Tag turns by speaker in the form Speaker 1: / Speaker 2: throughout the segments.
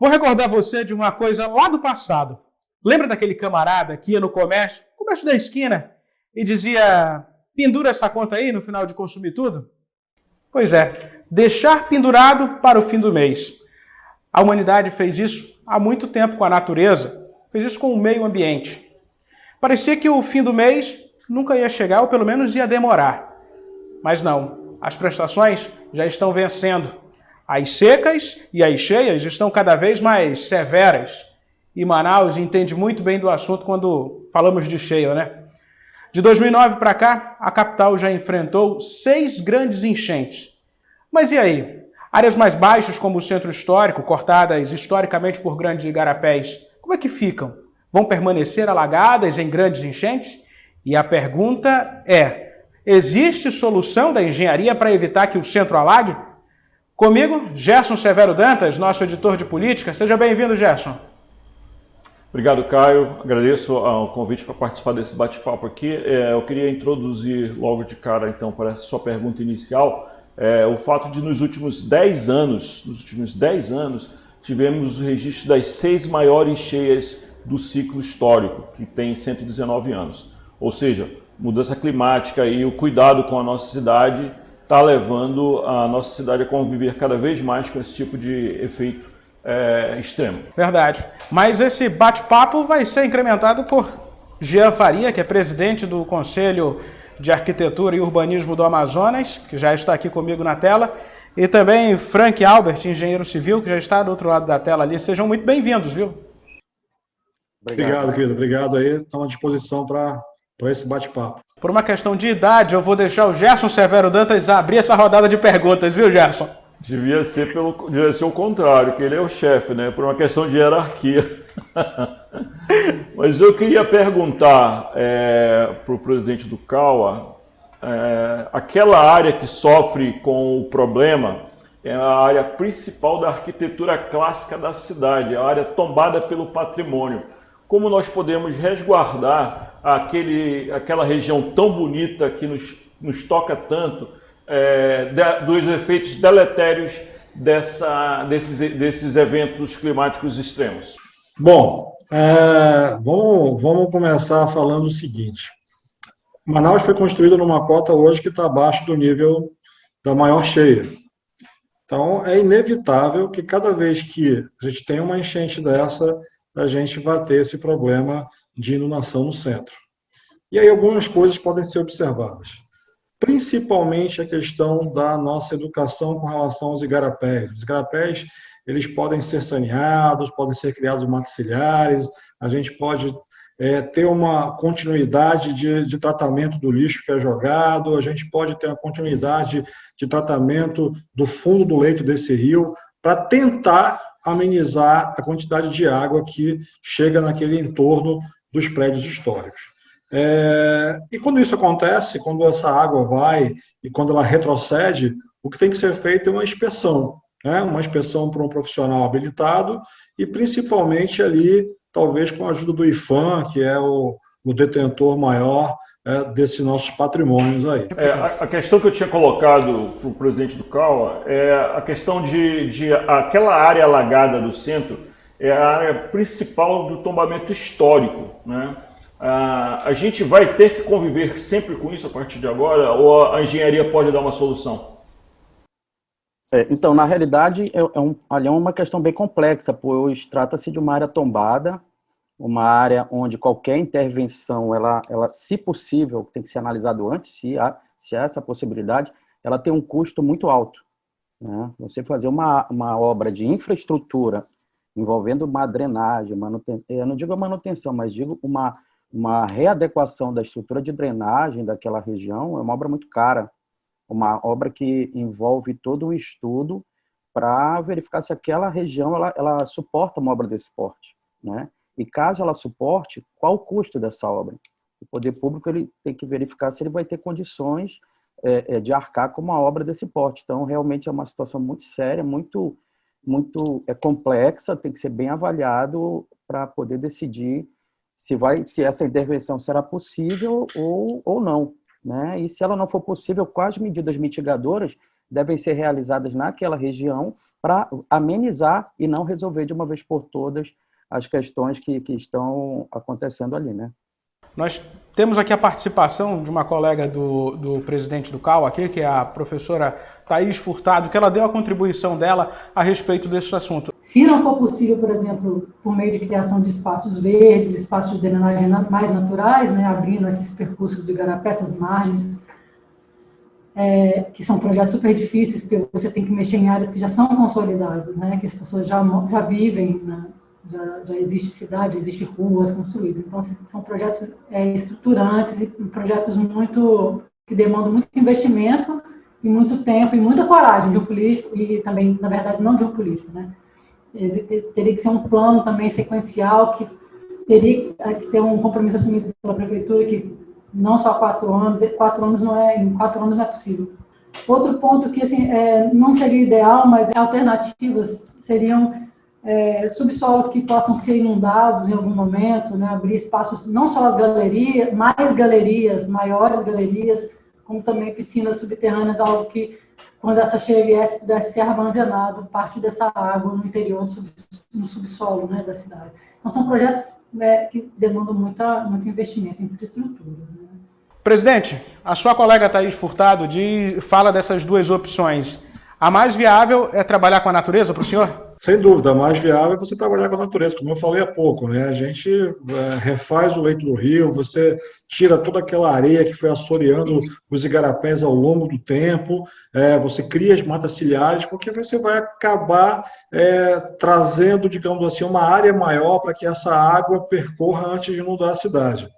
Speaker 1: Vou recordar você de uma coisa lá do passado. Lembra daquele camarada que ia no comércio da esquina, e dizia: pendura essa conta aí no final de consumir tudo? Pois é, deixar pendurado para o fim do mês. A humanidade fez isso há muito tempo com a natureza, fez isso com o meio ambiente. Parecia que o fim do mês nunca ia chegar, ou pelo menos ia demorar. Mas não, as prestações já estão vencendo. As secas e as cheias estão cada vez mais severas. E Manaus entende muito bem do assunto quando falamos de cheia, né? De 2009 para cá, a capital já enfrentou 6 grandes enchentes. Mas e aí? Áreas mais baixas, como o centro histórico, cortadas historicamente por grandes igarapés, como é que ficam? Vão permanecer alagadas em grandes enchentes? E a pergunta é: existe solução da engenharia para evitar que o centro alague? Comigo, Gerson Severo Dantas, nosso editor de política. Seja bem-vindo, Gerson.
Speaker 2: Obrigado, Caio. Agradeço o convite para participar desse bate-papo aqui. Eu queria introduzir logo de cara, então, para essa sua pergunta inicial, o fato de nos últimos 10 anos, tivemos o registro das 6 maiores cheias do ciclo histórico, que tem 119 anos. Ou seja, mudança climática e o cuidado com a nossa cidade está levando a nossa cidade a conviver cada vez mais com esse tipo de efeito extremo.
Speaker 1: Verdade. Mas esse bate-papo vai ser incrementado por Jean Faria, que é presidente do Conselho de Arquitetura e Urbanismo do Amazonas, que já está aqui comigo na tela, e também Frank Albert, engenheiro civil, que já está do outro lado da tela ali. Sejam muito bem-vindos, viu?
Speaker 3: Obrigado, querido. Obrigado aí. Estamos à disposição para esse bate-papo.
Speaker 1: Por uma questão de idade, eu vou deixar o Gerson Severo Dantas abrir essa rodada de perguntas, viu, Gerson?
Speaker 2: Devia ser o contrário, que ele é o chefe, né? Por uma questão de hierarquia. Mas eu queria perguntar para o presidente do CAUA, aquela área que sofre com o problema é a área principal da arquitetura clássica da cidade, a área tombada pelo patrimônio. Como nós podemos resguardar aquela região tão bonita que nos toca tanto, dos efeitos deletérios desses eventos climáticos extremos?
Speaker 3: Bom, vamos começar falando o seguinte. Manaus foi construída numa cota hoje que está abaixo do nível da maior cheia. Então, é inevitável que cada vez que a gente tem uma enchente dessa, a gente vai ter esse problema de inundação no centro. E aí algumas coisas podem ser observadas. Principalmente a questão da nossa educação com relação aos igarapés. Os igarapés, eles podem ser saneados, podem ser criados maxilhares, a gente pode ter uma continuidade de tratamento do lixo que é jogado, a gente pode ter uma continuidade de tratamento do fundo do leito desse rio, para tentar amenizar a quantidade de água que chega naquele entorno dos prédios históricos. E quando isso acontece, quando essa água vai e quando ela retrocede, o que tem que ser feito é uma inspeção, né? Uma inspeção por um profissional habilitado e principalmente ali, talvez com a ajuda do IPHAN, que é o detentor maior desses nossos patrimônios aí.
Speaker 2: A questão que eu tinha colocado para o presidente do CAUA é a questão de aquela área alagada do centro é a área principal do tombamento histórico, né? A gente vai ter que conviver sempre com isso a partir de agora, ou a engenharia pode dar uma solução?
Speaker 4: Então, na realidade, ali é uma questão bem complexa, pois trata-se de uma área tombada, uma área onde qualquer intervenção, ela, se possível, tem que ser analisado antes, se há essa possibilidade, ela tem um custo muito alto, né? Você fazer uma obra de infraestrutura envolvendo uma drenagem, eu não digo manutenção, mas digo uma readequação da estrutura de drenagem daquela região, é uma obra muito cara, uma obra que envolve todo um estudo para verificar se aquela região ela suporta uma obra desse porte, né? E caso ela suporte, qual o custo dessa obra? O poder público ele tem que verificar se ele vai ter condições de arcar com uma obra desse porte. Então, realmente é uma situação muito séria, muito complexa, tem que ser bem avaliado para poder decidir se essa intervenção será possível ou não, né? E se ela não for possível, quais medidas mitigadoras devem ser realizadas naquela região para amenizar e não resolver de uma vez por todas as questões que estão acontecendo ali, né?
Speaker 1: Nós temos aqui a participação de uma colega do presidente do CAU aqui, que é a professora Thaís Furtado, que ela deu a contribuição dela a respeito desse assunto.
Speaker 5: Se não for possível, por exemplo, por meio de criação de espaços verdes, espaços de drenagem mais naturais, né, abrindo esses percursos do igarapé, essas margens, que são projetos super difíceis, porque você tem que mexer em áreas que já são consolidadas, né, que as pessoas já vivem, né, já existe cidade, existe ruas construídas. Então, são projetos estruturantes e projetos que demandam muito investimento e muito tempo e muita coragem de um político e também, na verdade, não de um político, né? Teria que ser um plano também sequencial que teria que ter um compromisso assumido pela prefeitura que não só 4 anos, em 4 anos não é possível. Outro ponto que assim, não seria ideal, mas alternativas seriam subsolos que possam ser inundados em algum momento, né, abrir espaços, não só as galerias, mais galerias, maiores galerias, como também piscinas subterrâneas, algo que, quando essa cheia viesse, pudesse ser armazenado parte dessa água no interior, no subsolo, né, da cidade. Então, são projetos que demandam muito investimento em infraestrutura. Né?
Speaker 1: Presidente, a sua colega Thaís Furtado fala dessas duas opções. A mais viável é trabalhar com a natureza para o senhor?
Speaker 3: Sem dúvida, a mais viável é você trabalhar com a natureza, como eu falei há pouco, né? A gente refaz o leito do rio, você tira toda aquela areia que foi assoreando os igarapés ao longo do tempo, você cria as matas ciliares, porque você vai acabar trazendo, digamos assim, uma área maior para que essa água percorra antes de inundar a cidade.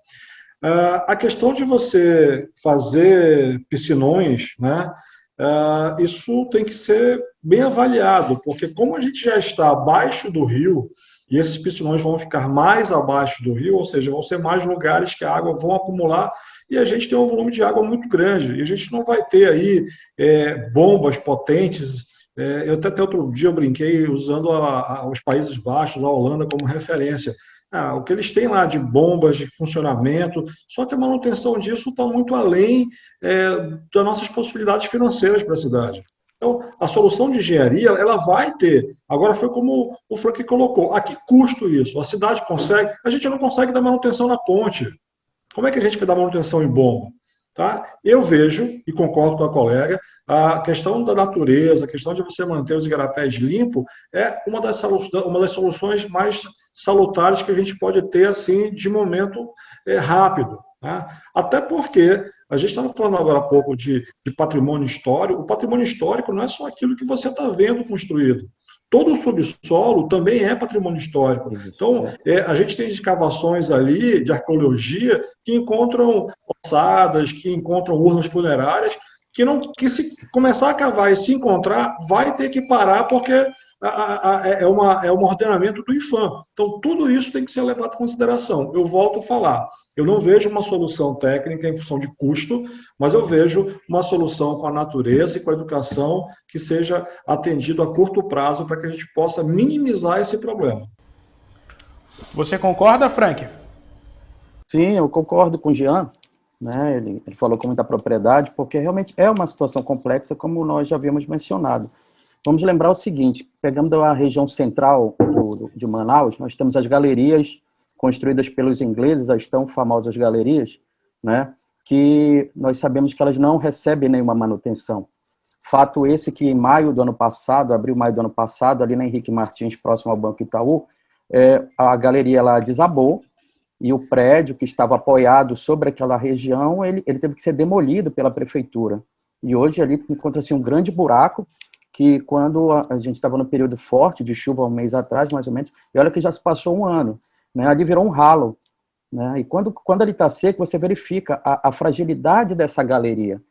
Speaker 3: A questão de você fazer piscinões, né? Isso tem que ser bem avaliado, porque como a gente já está abaixo do rio, e esses piscinões vão ficar mais abaixo do rio, ou seja, vão ser mais lugares que a água vão acumular, e a gente tem um volume de água muito grande, e a gente não vai ter aí bombas potentes. Eu até outro dia eu brinquei usando os Países Baixos, a Holanda, como referência. O que eles têm lá de bombas, de funcionamento, só que a manutenção disso está muito além das nossas possibilidades financeiras para a cidade. Então, a solução de engenharia, ela vai ter. Agora, foi como o Frank colocou. A que custo isso? A cidade consegue? A gente não consegue dar manutenção na ponte. Como é que a gente vai dar manutenção em bomba? Tá? Eu vejo, e concordo com a colega, a questão da natureza, a questão de você manter os igarapés limpos, é uma das soluções mais salutares que a gente pode ter assim de momento rápido. Né? Até porque a gente estava falando agora há pouco de patrimônio histórico. O patrimônio histórico não é só aquilo que você está vendo construído. Todo o subsolo também é patrimônio histórico. Então, a gente tem escavações ali de arqueologia que encontram ossadas, que encontram urnas funerárias, que se começar a cavar e se encontrar, vai ter que parar porque é um ordenamento do IPHAN. Então, tudo isso tem que ser levado em consideração. Eu volto a falar, eu não vejo uma solução técnica em função de custo, mas eu vejo uma solução com a natureza e com a educação que seja atendido a curto prazo para que a gente possa minimizar esse problema.
Speaker 1: Você concorda, Frank?
Speaker 4: Sim, eu concordo com o Jean. Né? Ele falou com muita propriedade, porque realmente é uma situação complexa, como nós já havíamos mencionado. Vamos lembrar o seguinte, pegando a região central de Manaus, nós temos as galerias construídas pelos ingleses, as tão famosas galerias, né, que nós sabemos que elas não recebem nenhuma manutenção. Fato esse que em maio do ano passado, abril-maio do ano passado, ali na Henrique Martins, próximo ao Banco Itaú, a galeria lá desabou, e o prédio que estava apoiado sobre aquela região, ele teve que ser demolido pela prefeitura. E hoje ali encontra-se um grande buraco, que quando a gente estava no período forte de chuva, um mês atrás, mais ou menos, e olha que já se passou um ano, né, ali virou um ralo. Né, e quando ele está seco, você verifica a fragilidade dessa galeria.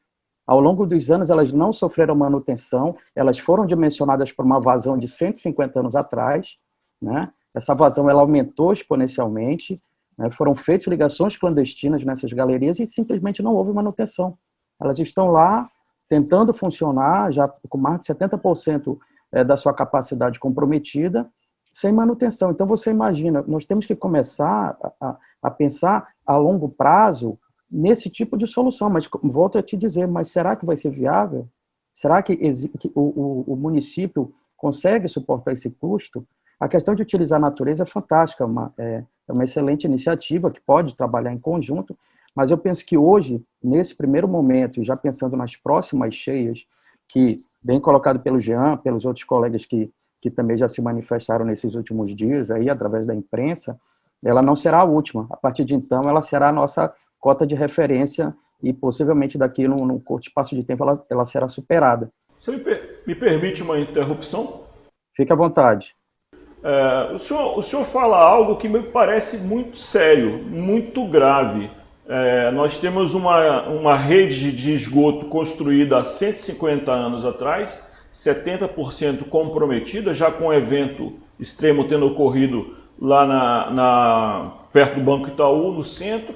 Speaker 4: Ao longo dos anos, elas não sofreram manutenção, elas foram dimensionadas por uma vazão de 150 anos atrás, né, essa vazão ela aumentou exponencialmente, né, foram feitas ligações clandestinas nessas galerias e simplesmente não houve manutenção. Elas estão lá tentando funcionar, já com mais de 70% da sua capacidade comprometida, sem manutenção. Então, você imagina, nós temos que começar a pensar a longo prazo nesse tipo de solução. Mas, volto a te dizer, mas será que vai ser viável? será que o município consegue suportar esse custo? A questão de utilizar a natureza é fantástica, é uma excelente iniciativa que pode trabalhar em conjunto, mas eu penso que hoje, nesse primeiro momento, e já pensando nas próximas cheias, que, bem colocado pelo Jean, pelos outros colegas que também já se manifestaram nesses últimos dias, aí, através da imprensa, ela não será a última. A partir de então, ela será a nossa cota de referência e, possivelmente, daqui num curto espaço de tempo, ela será superada.
Speaker 2: Você me permite uma interrupção?
Speaker 4: Fique à vontade.
Speaker 2: O senhor fala algo que me parece muito sério, muito grave. Nós temos uma rede de esgoto construída há 150 anos atrás, 70% comprometida, já com o evento extremo tendo ocorrido lá perto do Banco Itaú, no centro.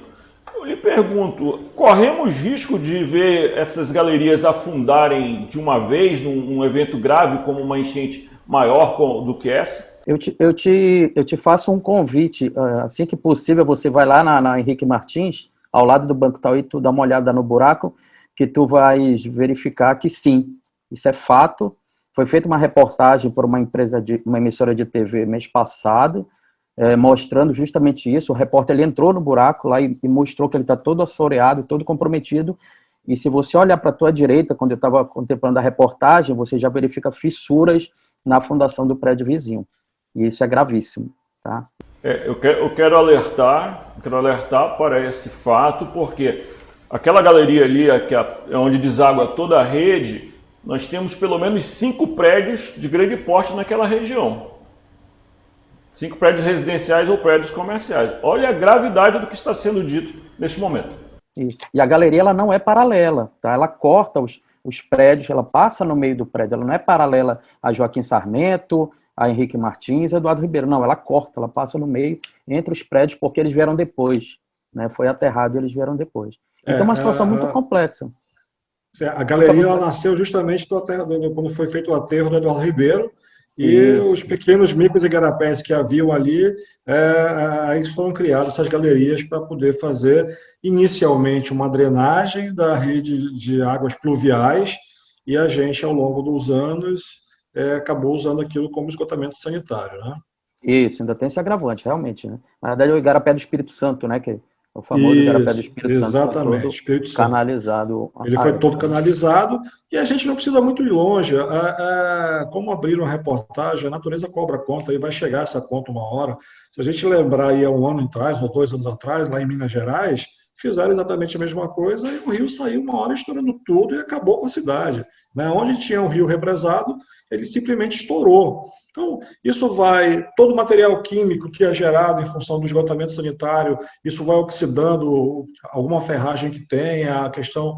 Speaker 2: Eu lhe pergunto, corremos risco de ver essas galerias afundarem de uma vez num evento grave como uma enchente maior do que essa?
Speaker 4: Eu te faço um convite. Assim que possível, você vai lá na Henrique Martins, ao lado do Banco Itaú, e tu dá uma olhada no buraco, que tu vais verificar que sim, isso é fato. Foi feita uma reportagem por uma emissora de TV mês passado, mostrando justamente isso. O repórter ele entrou no buraco lá e mostrou que ele está todo assoreado, todo comprometido. E se você olhar para a tua direita, quando eu estava contemplando a reportagem, você já verifica fissuras na fundação do prédio vizinho. E isso é gravíssimo, tá?
Speaker 2: Eu quero alertar para esse fato, porque aquela galeria ali, é onde deságua toda a rede, nós temos pelo menos 5 prédios de grande porte naquela região. 5 prédios residenciais ou prédios comerciais. Olha a gravidade do que está sendo dito neste momento.
Speaker 4: Isso. E a galeria ela não é paralela, tá? Ela corta os prédios, ela passa no meio do prédio, ela não é paralela a Joaquim Sarmento, a Henrique Martins, a Eduardo Ribeiro, não, ela corta, ela passa no meio entre os prédios porque eles vieram depois, né? Foi aterrado e eles vieram depois. Então é uma situação muito complexa.
Speaker 3: A galeria ela nasceu justamente quando foi feito o aterro do Eduardo Ribeiro, e os pequenos micos igarapés que haviam ali, aí foram criadas essas galerias para poder fazer, inicialmente, uma drenagem da rede de águas pluviais, e a gente, ao longo dos anos, acabou usando aquilo como esgotamento sanitário, né?
Speaker 4: Isso, ainda tem esse agravante, realmente, né? Na verdade, é o igarapé do Espírito Santo, né? Que é o famoso igarapé do Espírito Santo.
Speaker 3: Exatamente, Espírito Santo.
Speaker 4: Canalizado.
Speaker 3: Ele foi todo canalizado, e a gente não precisa muito ir longe. Como abriram a reportagem, a natureza cobra conta, e vai chegar essa conta uma hora. Se a gente lembrar aí há um ano atrás, ou 2 anos atrás, lá em Minas Gerais, fizeram exatamente a mesma coisa, e o rio saiu uma hora estourando tudo e acabou com a cidade, né? Onde tinha um rio represado, ele simplesmente estourou. Então, todo o material químico que é gerado em função do esgotamento sanitário, isso vai oxidando alguma ferragem que tenha, a questão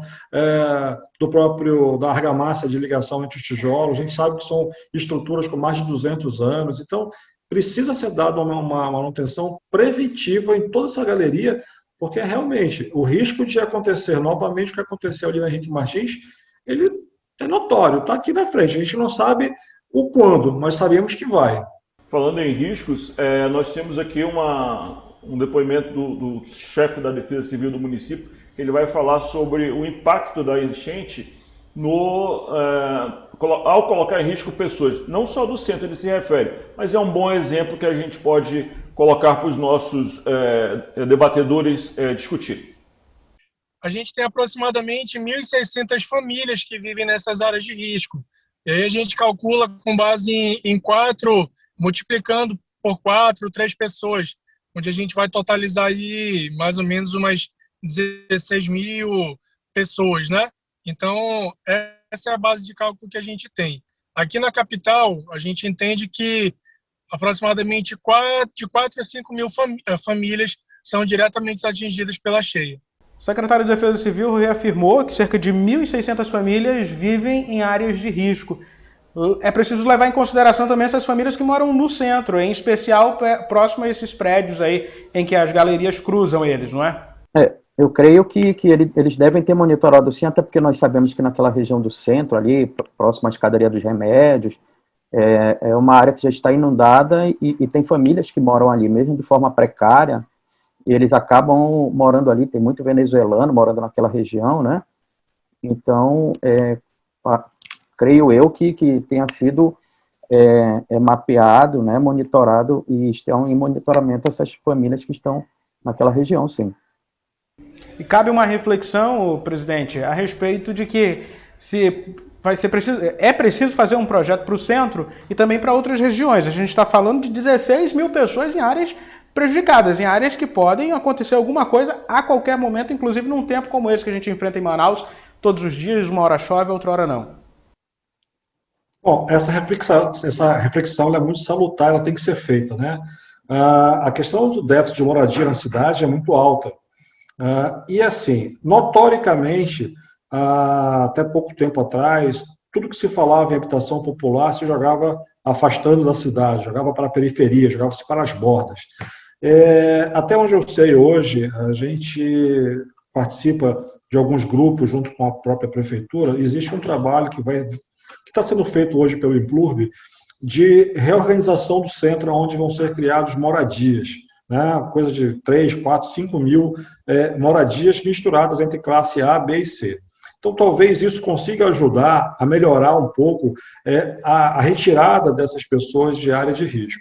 Speaker 3: da argamassa de ligação entre os tijolos, a gente sabe que são estruturas com mais de 200 anos, então precisa ser dada uma manutenção preventiva em toda essa galeria, porque realmente o risco de acontecer novamente o que aconteceu ali na Henrique Martins, ele é notório, está aqui na frente, a gente não sabe o quando, mas sabemos que vai.
Speaker 2: Falando em riscos, nós temos aqui um depoimento do chefe da Defesa Civil do município, que ele vai falar sobre o impacto da enchente ao colocar em risco pessoas, não só do centro ele se refere, mas é um bom exemplo que a gente pode colocar para os nossos debatedores discutir.
Speaker 6: A gente tem aproximadamente 1.600 famílias que vivem nessas áreas de risco. E aí a gente calcula com base em 4, multiplicando por 4, 3 pessoas, onde a gente vai totalizar aí mais ou menos umas 16 mil pessoas, né? Então, essa é a base de cálculo que a gente tem. Aqui na capital, a gente entende que aproximadamente de 4 a 5 mil famílias são diretamente atingidas pela cheia.
Speaker 1: O secretário de Defesa Civil reafirmou que cerca de 1.600 famílias vivem em áreas de risco. É preciso levar em consideração também essas famílias que moram no centro, em especial próximo a esses prédios aí em que as galerias cruzam eles, não é?
Speaker 4: Eu creio que eles devem ter monitorado sim, até porque nós sabemos que naquela região do centro, ali, próximo à escadaria dos remédios, é uma área que já está inundada e tem famílias que moram ali, mesmo de forma precária, e eles acabam morando ali, tem muito venezuelano morando naquela região, né? Então, creio eu que tenha sido mapeado, né, monitorado e estão em monitoramento essas famílias que estão naquela região, sim.
Speaker 1: E cabe uma reflexão, presidente, a respeito de que é preciso fazer um projeto para o centro e também para outras regiões. A gente está falando de 16 mil pessoas em áreas prejudicadas, em áreas que podem acontecer alguma coisa a qualquer momento, inclusive num tempo como esse que a gente enfrenta em Manaus, todos os dias, uma hora chove, outra hora não.
Speaker 3: Bom, essa reflexão é muito salutar, ela tem que ser feita, né? A questão do déficit de moradia na cidade é muito alta. E assim, notoricamente, até pouco tempo atrás, tudo que se falava em habitação popular se jogava afastando da cidade, jogava para a periferia, jogava-se para as bordas. Até onde eu sei hoje, a gente participa de alguns grupos junto com a própria prefeitura. Existe um trabalho que está sendo feito hoje pelo Implurb de reorganização do centro, onde vão ser criados moradias, né? Coisa de 3, 4, 5 mil moradias misturadas entre classe A, B e C. Então, talvez isso consiga ajudar a melhorar um pouco a retirada dessas pessoas de área de risco.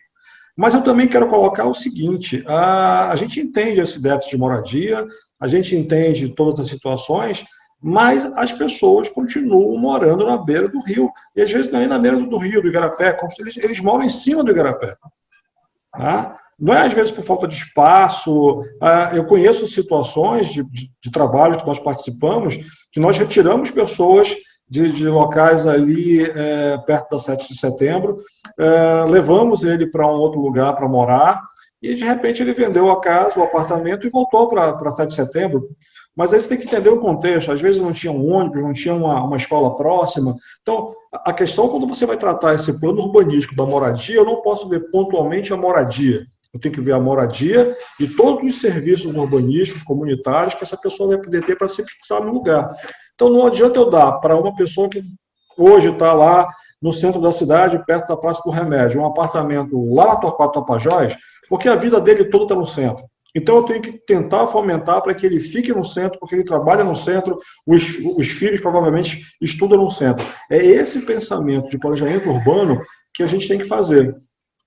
Speaker 3: Mas eu também quero colocar o seguinte, a gente entende esse déficit de moradia, a gente entende todas as situações, mas as pessoas continuam morando na beira do rio. E às vezes não é nem na beira do rio, do Igarapé, como se eles moram em cima do Igarapé. Tá? Não é às vezes por falta de espaço. Eu conheço situações de trabalho que nós participamos, que nós retiramos pessoas de locais ali perto da 7 de setembro, levamos ele para um outro lugar para morar, e de repente ele vendeu a casa, o apartamento, e voltou para 7 de setembro. Mas aí você tem que entender o contexto. Às vezes não tinha um ônibus, não tinha uma escola próxima. Então, a questão, quando você vai tratar esse plano urbanístico da moradia, eu não posso ver pontualmente a moradia. Eu tenho que ver a moradia e todos os serviços urbanísticos, comunitários, que essa pessoa vai poder ter para se fixar no lugar. Então, não adianta eu dar para uma pessoa que hoje está lá no centro da cidade, perto da Praça do Remédio, um apartamento lá na Torquato Tapajós, porque a vida dele toda está no centro. Então, eu tenho que tentar fomentar para que ele fique no centro, porque ele trabalha no centro, os filhos provavelmente estudam no centro. É esse pensamento de planejamento urbano que a gente tem que fazer.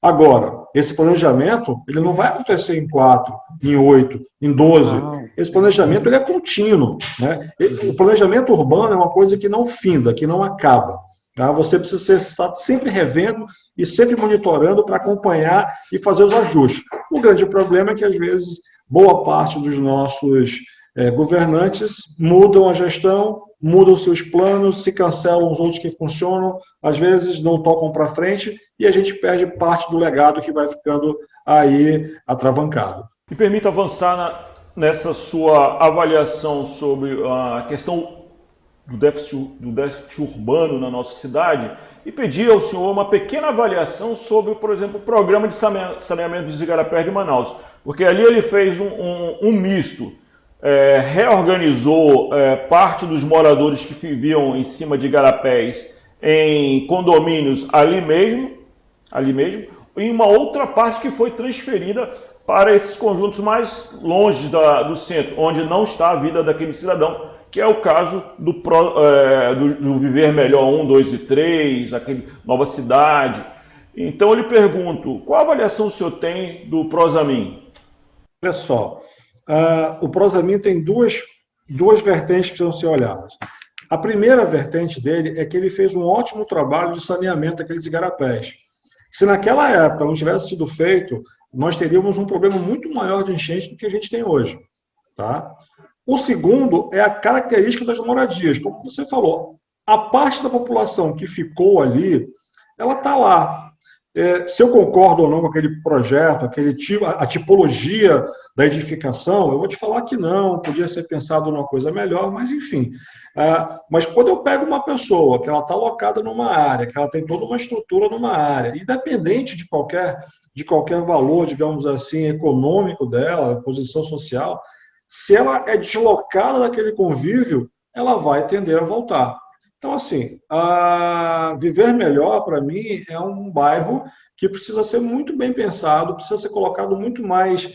Speaker 3: Agora, esse planejamento, ele não vai acontecer em 4, em 8, em 12. Esse planejamento, ele é contínuo, né? O planejamento urbano é uma coisa que não finda, que não acaba. Tá? Você precisa estar sempre revendo e sempre monitorando para acompanhar e fazer os ajustes. O grande problema é que, às vezes, boa parte dos nossos governantes mudam a gestão, mudam seus planos, se cancelam os outros que funcionam, às vezes não tocam para frente e a gente perde parte do legado que vai ficando aí atravancado.
Speaker 2: Me permita avançar nessa sua avaliação sobre a questão do déficit urbano na nossa cidade e pedir ao senhor uma pequena avaliação sobre, por exemplo, o programa de saneamento dos igarapés de Manaus, porque ali ele fez um misto, reorganizou parte dos moradores que viviam em cima de igarapés em condomínios ali mesmo, e uma outra parte que foi transferida para esses conjuntos mais longe do centro, onde não está a vida daquele cidadão, que é o caso do Viver Melhor 1, 2 e 3, aquele Nova Cidade. Então eu lhe pergunto, qual avaliação o senhor tem do Prosamin?
Speaker 3: Olha só, o Prosamin tem duas vertentes que precisam ser olhadas. A primeira vertente dele é que ele fez um ótimo trabalho de saneamento daqueles igarapés. Se naquela época não tivesse sido feito, nós teríamos um problema muito maior de enchente do que a gente tem hoje. Tá? O segundo é a característica das moradias. Como você falou, a parte da população que ficou ali, ela está lá. Se eu concordo ou não com aquele projeto, a tipologia da edificação, eu vou te falar que não, podia ser pensado numa coisa melhor, mas enfim. Mas quando eu pego uma pessoa que ela está alocada numa área, que ela tem toda uma estrutura numa área, independente de qualquer valor, digamos assim, econômico dela, posição social, se ela é deslocada daquele convívio, ela vai tender a voltar. Então, assim, Viver Melhor, para mim, é um bairro que precisa ser muito bem pensado, precisa ser colocado muito mais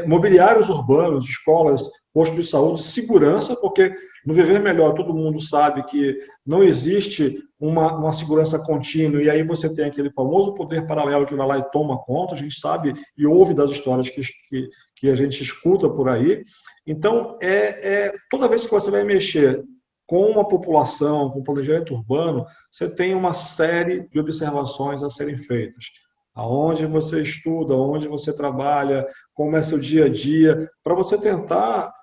Speaker 3: mobiliários urbanos, escolas, postos de saúde, segurança, porque No Viver Melhor, todo mundo sabe que não existe uma segurança contínua, e aí você tem aquele famoso poder paralelo que vai lá e toma conta, a gente sabe e ouve das histórias que a gente escuta por aí. Então, toda vez que você vai mexer com uma população, com planejamento urbano, você tem uma série de observações a serem feitas. Aonde você estuda, onde você trabalha, como é seu dia a dia, para você tentar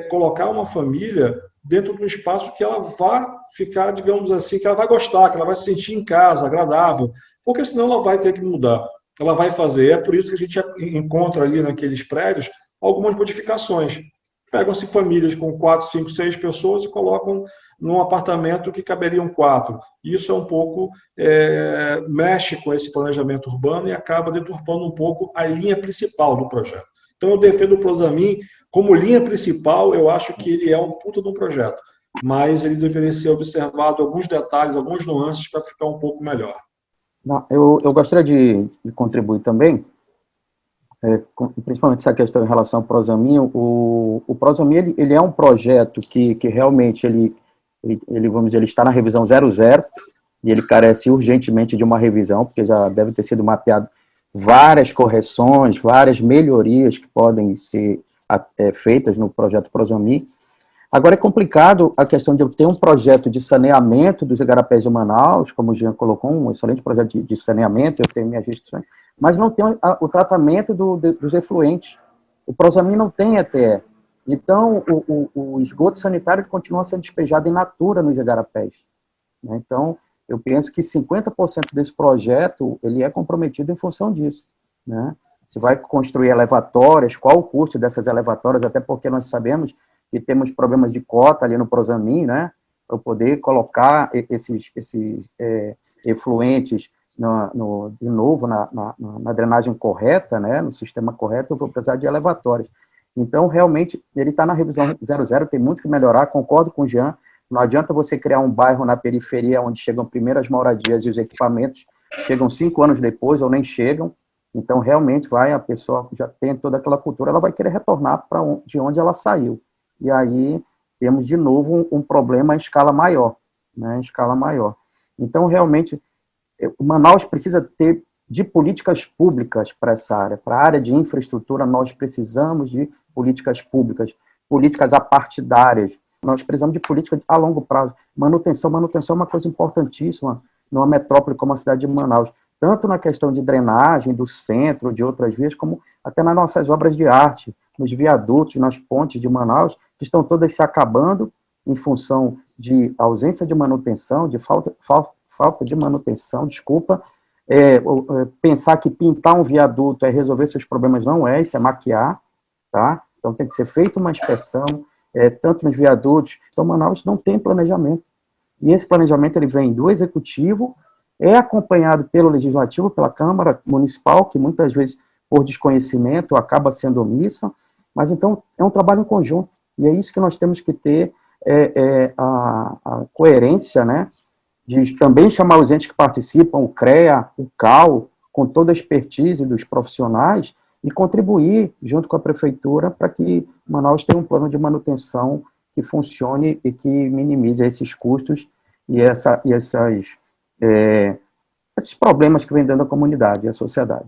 Speaker 3: colocar uma família dentro de um espaço que ela vá ficar, digamos assim, que ela vai gostar, que ela vai se sentir em casa, agradável, porque senão ela vai ter que mudar. Ela vai fazer. É por isso que a gente encontra ali naqueles prédios algumas modificações. Pegam-se famílias com 4, 5, 6 pessoas e colocam num apartamento que caberiam 4. Isso é um pouco, mexe com esse planejamento urbano e acaba deturpando um pouco a linha principal do projeto. Então, eu defendo o Prosamin como linha principal, eu acho que ele é um puta de um projeto, mas ele deveria ser observado alguns detalhes, algumas nuances para ficar um pouco melhor.
Speaker 4: Eu gostaria de contribuir também, principalmente essa questão em relação ao Prosamin. O Prosamin, ele é um projeto que realmente vamos dizer, ele está na revisão 00, e ele carece urgentemente de uma revisão, porque já deve ter sido mapeado várias correções, várias melhorias que podem ser feitas no projeto Prosamin. Agora, é complicado a questão de eu ter um projeto de saneamento dos igarapés de Manaus, como o Jean colocou, um excelente projeto de saneamento, eu tenho minhas restrições, mas não tem o tratamento dos efluentes. O Prosamin não tem ETE. Então, o esgoto sanitário continua sendo despejado em natura nos igarapés. Né? Então, eu penso que 50% desse projeto ele é comprometido em função disso. Né? Você vai construir elevatórias, qual o custo dessas elevatórias, até porque nós sabemos que temos problemas de cota ali no Prosamin, né? Para poder colocar esses efluentes de novo na drenagem correta, né? No sistema correto, eu vou precisar de elevatórias. Então, realmente, ele está na revisão 00, tem muito que melhorar, concordo com o Jean. Não adianta você criar um bairro na periferia onde chegam primeiro as moradias e os equipamentos, chegam 5 anos depois ou nem chegam. Então, realmente, a pessoa já tem toda aquela cultura, ela vai querer retornar de onde ela saiu. E aí, temos de novo um problema em escala maior, né? Em escala maior. Então, realmente, Manaus precisa ter de políticas públicas para essa área. Para a área de infraestrutura, nós precisamos de políticas públicas, políticas apartidárias. Nós precisamos de política a longo prazo. Manutenção é uma coisa importantíssima numa metrópole como a cidade de Manaus, tanto na questão de drenagem do centro, de outras vias, como até nas nossas obras de arte, nos viadutos, nas pontes de Manaus, que estão todas se acabando em função de ausência de manutenção, de falta de manutenção, pensar que pintar um viaduto é resolver seus problemas, não é, isso é maquiar, tá? Então tem que ser feita uma inspeção, tanto nos viadutos. Então Manaus não tem planejamento, e esse planejamento ele vem do executivo, é acompanhado pelo legislativo, pela Câmara Municipal, que muitas vezes, por desconhecimento, acaba sendo omissa, mas então é um trabalho em conjunto, e é isso que nós temos que ter a coerência, né, de também chamar os entes que participam, o CREA, o CAL, com toda a expertise dos profissionais, e contribuir junto com a prefeitura para que Manaus tenha um plano de manutenção que funcione e que minimize esses custos e esses problemas que vem dando a comunidade e a sociedade.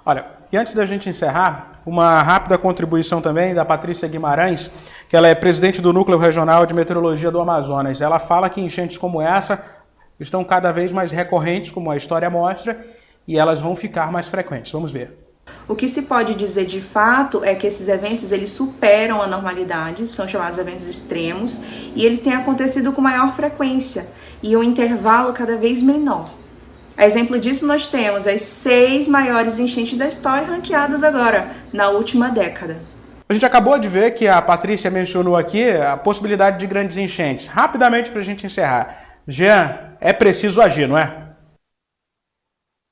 Speaker 1: Olha, e antes da gente encerrar, uma rápida contribuição também da Patrícia Guimarães, que ela é presidente do Núcleo Regional de Meteorologia do Amazonas. Ela fala que enchentes como essa estão cada vez mais recorrentes, como a história mostra, e elas vão ficar mais frequentes. Vamos ver.
Speaker 7: O que se pode dizer de fato é que esses eventos eles superam a normalidade, são chamados eventos extremos, e eles têm acontecido com maior frequência e um intervalo cada vez menor. A exemplo disso, nós temos as 6 maiores enchentes da história ranqueadas agora, na última década.
Speaker 1: A gente acabou de ver que a Patrícia mencionou aqui a possibilidade de grandes enchentes. Rapidamente para a gente encerrar. Jean, é preciso agir, não é?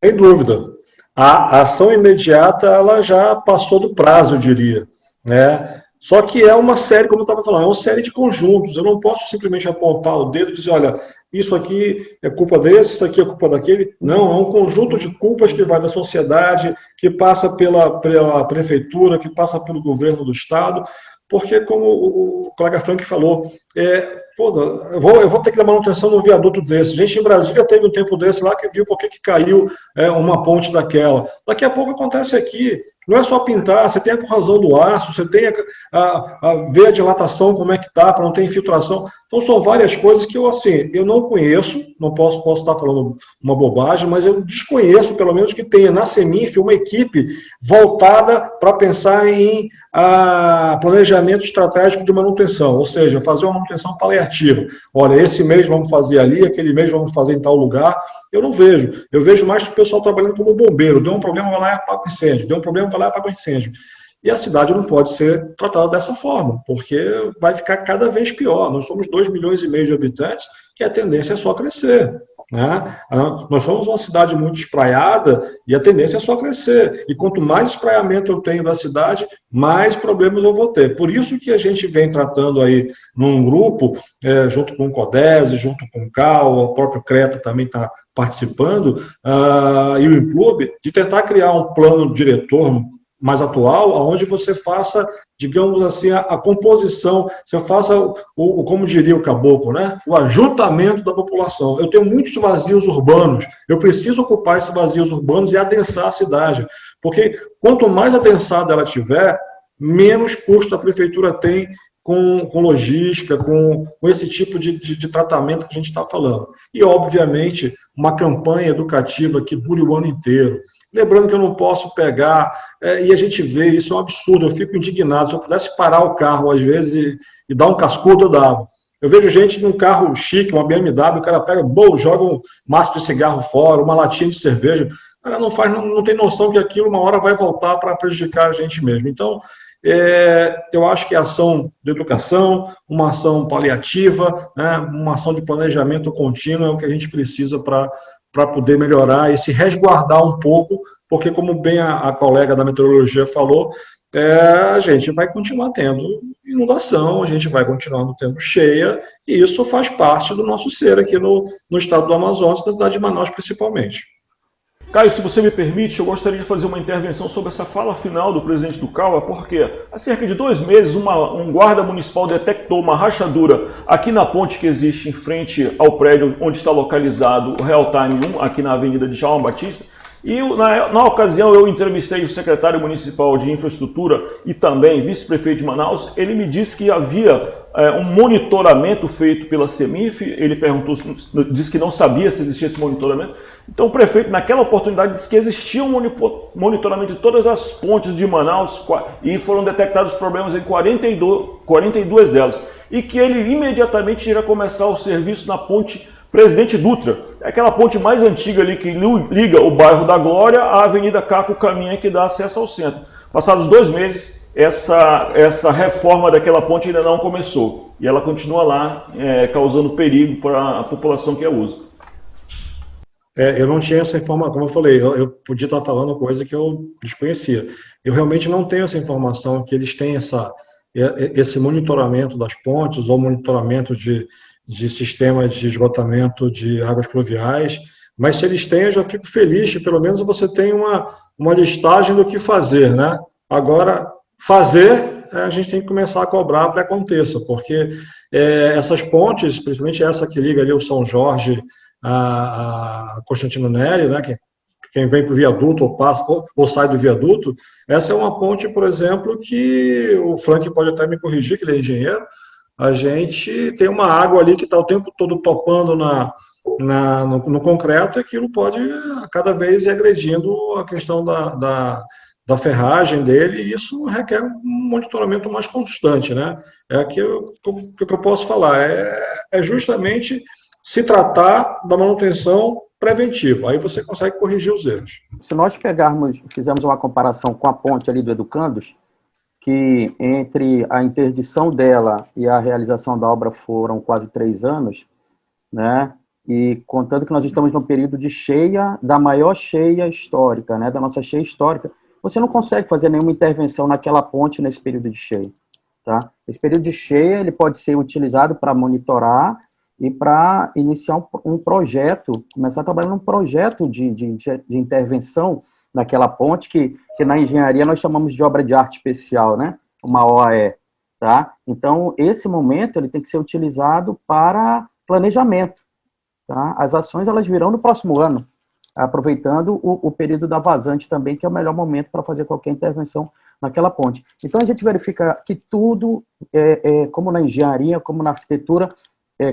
Speaker 3: Sem dúvida. A ação imediata ela já passou do prazo, eu diria, né? Só que é uma série, como eu estava falando, é uma série de conjuntos. Eu não posso simplesmente apontar o dedo e dizer, olha, isso aqui é culpa desse, isso aqui é culpa daquele. Não, é um conjunto de culpas que vai da sociedade, que passa pela prefeitura, que passa pelo governo do estado. porque, como o colega Frank falou, eu vou ter que dar manutenção no viaduto desse. Gente, em Brasília teve um tempo desse lá que viu por que caiu uma ponte daquela. Daqui a pouco acontece aqui. Não é só pintar, você tem a corrosão do aço, você tem ver a dilatação, como é que está, para não ter infiltração. Então, são várias coisas que eu não conheço, não posso estar falando uma bobagem, mas eu desconheço, pelo menos, que tenha na CEMIF uma equipe voltada para pensar em planejamento estratégico de manutenção, ou seja, fazer uma manutenção paliativa. Olha, esse mês vamos fazer ali, aquele mês vamos fazer em tal lugar. Eu não vejo. Eu vejo mais que o pessoal trabalhando como bombeiro. Deu um problema, vai lá e apaga o incêndio. Deu um problema, vai lá e apaga o incêndio. E a cidade não pode ser tratada dessa forma, porque vai ficar cada vez pior. Nós somos 2,5 milhões de habitantes e a tendência é só crescer. Né? Nós somos uma cidade muito espraiada e a tendência é só crescer. E quanto mais espraiamento eu tenho da cidade, mais problemas eu vou ter. Por isso que a gente vem tratando aí num grupo, junto com o CODESE, junto com o CAL, o próprio CRETA também está participando, e o INCLUB, de tentar criar um plano diretor mais atual, onde você faça, digamos assim, a composição, você faça, como diria o caboclo, né? O ajuntamento da população. Eu tenho muitos vazios urbanos, eu preciso ocupar esses vazios urbanos e adensar a cidade, porque quanto mais adensada ela tiver, menos custo a prefeitura tem com logística, com esse tipo de tratamento que a gente está falando. E, obviamente, uma campanha educativa que dure o ano inteiro. Lembrando que eu não posso pegar, e a gente vê, isso é um absurdo, eu fico indignado. Se eu pudesse parar o carro, às vezes, e dar um cascudo, eu dava. Eu vejo gente num carro chique, uma BMW, o cara pega, joga um maço de cigarro fora, uma latinha de cerveja. O cara não tem noção que aquilo uma hora vai voltar para prejudicar a gente mesmo. Então, eu acho que a ação de educação, uma ação paliativa, né, uma ação de planejamento contínuo é o que a gente precisa para poder melhorar e se resguardar um pouco, porque, como bem a colega da meteorologia falou, a gente vai continuar tendo inundação, a gente vai continuar tendo cheia, e isso faz parte do nosso ser aqui no estado do Amazonas, da cidade de Manaus principalmente.
Speaker 2: Caio, se você me permite, eu gostaria de fazer uma intervenção sobre essa fala final do presidente do CAUA, porque há cerca de 2 meses um guarda municipal detectou uma rachadura aqui na ponte que existe em frente ao prédio onde está localizado o Real Time 1, aqui na Avenida de João Batista. E na ocasião eu entrevistei o secretário municipal de infraestrutura e também vice-prefeito de Manaus. Ele me disse que havia um monitoramento feito pela CEMIF. Ele disse que não sabia se existia esse monitoramento. Então o prefeito naquela oportunidade disse que existia um monitoramento de todas as pontes de Manaus e foram detectados problemas em 42 delas. E que ele imediatamente irá começar o serviço na ponte Presidente Dutra, é aquela ponte mais antiga ali que liga o bairro da Glória à Avenida Caco Caminha, que dá acesso ao centro. Passados 2 meses, essa reforma daquela ponte ainda não começou. E ela continua lá, causando perigo para a população que a usa.
Speaker 3: Eu não tinha essa informação, como eu falei, eu podia estar falando coisa que eu desconhecia. Eu realmente não tenho essa informação, que eles têm esse monitoramento das pontes, ou monitoramento de sistema de esgotamento de águas pluviais, mas se eles têm, eu já fico feliz, que pelo menos você tem uma listagem do que fazer, né? Agora, a gente tem que começar a cobrar para que aconteça, porque essas pontes, principalmente essa que liga ali o São Jorge a Constantino Neri, né? Quem vem para o viaduto ou passa ou sai do viaduto, essa é uma ponte, por exemplo, que o Frank pode até me corrigir, que ele é engenheiro. A gente tem uma água ali que está o tempo todo topando no concreto, e aquilo pode cada vez ir agredindo a questão da ferragem dele, e isso requer um monitoramento mais constante, né? O que eu posso falar é justamente se tratar da manutenção preventiva, aí você consegue corrigir os erros.
Speaker 4: Se nós fizermos uma comparação com a ponte ali do Educandos, que entre a interdição dela e a realização da obra foram quase 3 anos, né? E contando que nós estamos no período de cheia, da maior cheia histórica, né? Da nossa cheia histórica, você não consegue fazer nenhuma intervenção naquela ponte nesse período de cheia, tá? Esse período de cheia, ele pode ser utilizado para monitorar e para iniciar um projeto, começar a trabalhar num projeto de intervenção naquela ponte, que na engenharia nós chamamos de obra de arte especial, né? Uma OAE. tá? Então, esse momento ele tem que ser utilizado para planejamento, tá? As ações elas virão no próximo ano, aproveitando o período da vazante também, que é o melhor momento para fazer qualquer intervenção naquela ponte. Então, a gente verifica que tudo, como na engenharia, como na arquitetura,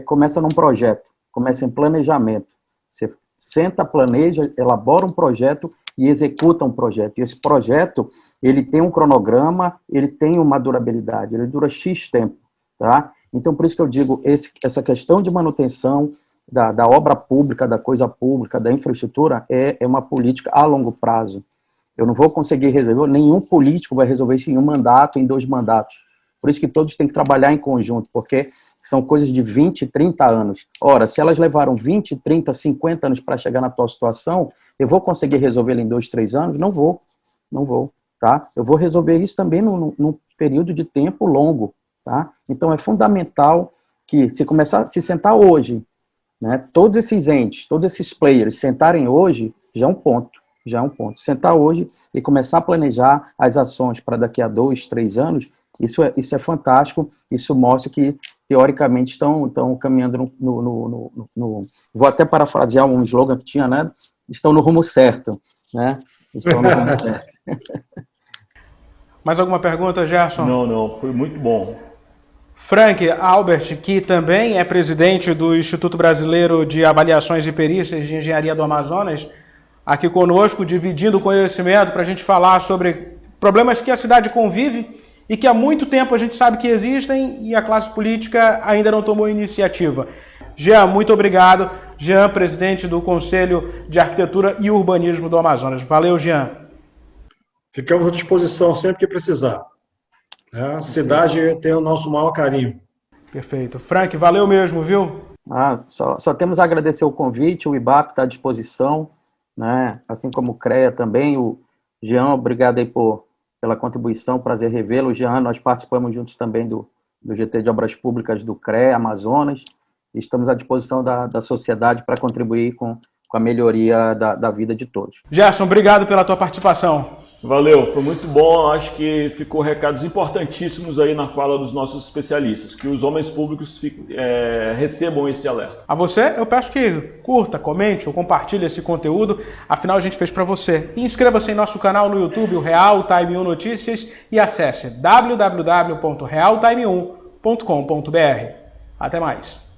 Speaker 4: começa num projeto, começa em planejamento. Você senta, planeja, elabora um projeto e executa um projeto. E esse projeto, ele tem um cronograma, ele tem uma durabilidade, ele dura X tempo, tá? Então, por isso que eu digo, essa questão de manutenção da obra pública, da coisa pública, da infraestrutura, é uma política a longo prazo. Eu não vou conseguir resolver, nenhum político vai resolver isso em um mandato, em 2 mandatos. Por isso que todos têm que trabalhar em conjunto, porque são coisas de 20, 30 anos. Ora, se elas levaram 20, 30, 50 anos para chegar na tua situação, eu vou conseguir resolvê-la em 2, 3 anos? Não vou, tá? Eu vou resolver isso também num período de tempo longo, tá? Então, é fundamental que, se sentar hoje, né, todos esses entes, todos esses players sentarem hoje, já é um ponto. Sentar hoje e começar a planejar as ações para daqui a 2, 3 anos, isso é fantástico, isso mostra que, teoricamente, estão caminhando vou até parafrasear um slogan que tinha, né? Estão no rumo certo, né? Estão no rumo certo.
Speaker 1: Mais alguma pergunta, Gerson?
Speaker 2: Não, foi muito bom.
Speaker 1: Frank Albert, que também é presidente do Instituto Brasileiro de Avaliações e Perícias de Engenharia do Amazonas, aqui conosco, dividindo o conhecimento para a gente falar sobre problemas que a cidade convive e que há muito tempo a gente sabe que existem e a classe política ainda não tomou iniciativa. Jean, muito obrigado. Jean, presidente do Conselho de Arquitetura e Urbanismo do Amazonas. Valeu, Jean.
Speaker 3: Ficamos à disposição sempre que precisar. A cidade tem o nosso maior carinho.
Speaker 1: Perfeito. Frank, valeu mesmo, viu?
Speaker 4: Só temos a agradecer o convite, o IBAP está à disposição, né? Assim como o CREA também. O Jean, obrigado aí pela contribuição, prazer revê-lo. Jean, nós participamos juntos também do GT de Obras Públicas do CREA Amazonas, e estamos à disposição da sociedade para contribuir com a melhoria da vida de todos.
Speaker 1: Gerson, obrigado pela tua participação.
Speaker 2: Valeu, foi muito bom. Acho que ficou recados importantíssimos aí na fala dos nossos especialistas, que os homens públicos recebam esse alerta.
Speaker 1: A você, eu peço que curta, comente ou compartilhe esse conteúdo, afinal a gente fez para você. E inscreva-se em nosso canal no YouTube, o Real Time 1 Notícias, e acesse www.realtime1.com.br. Até mais.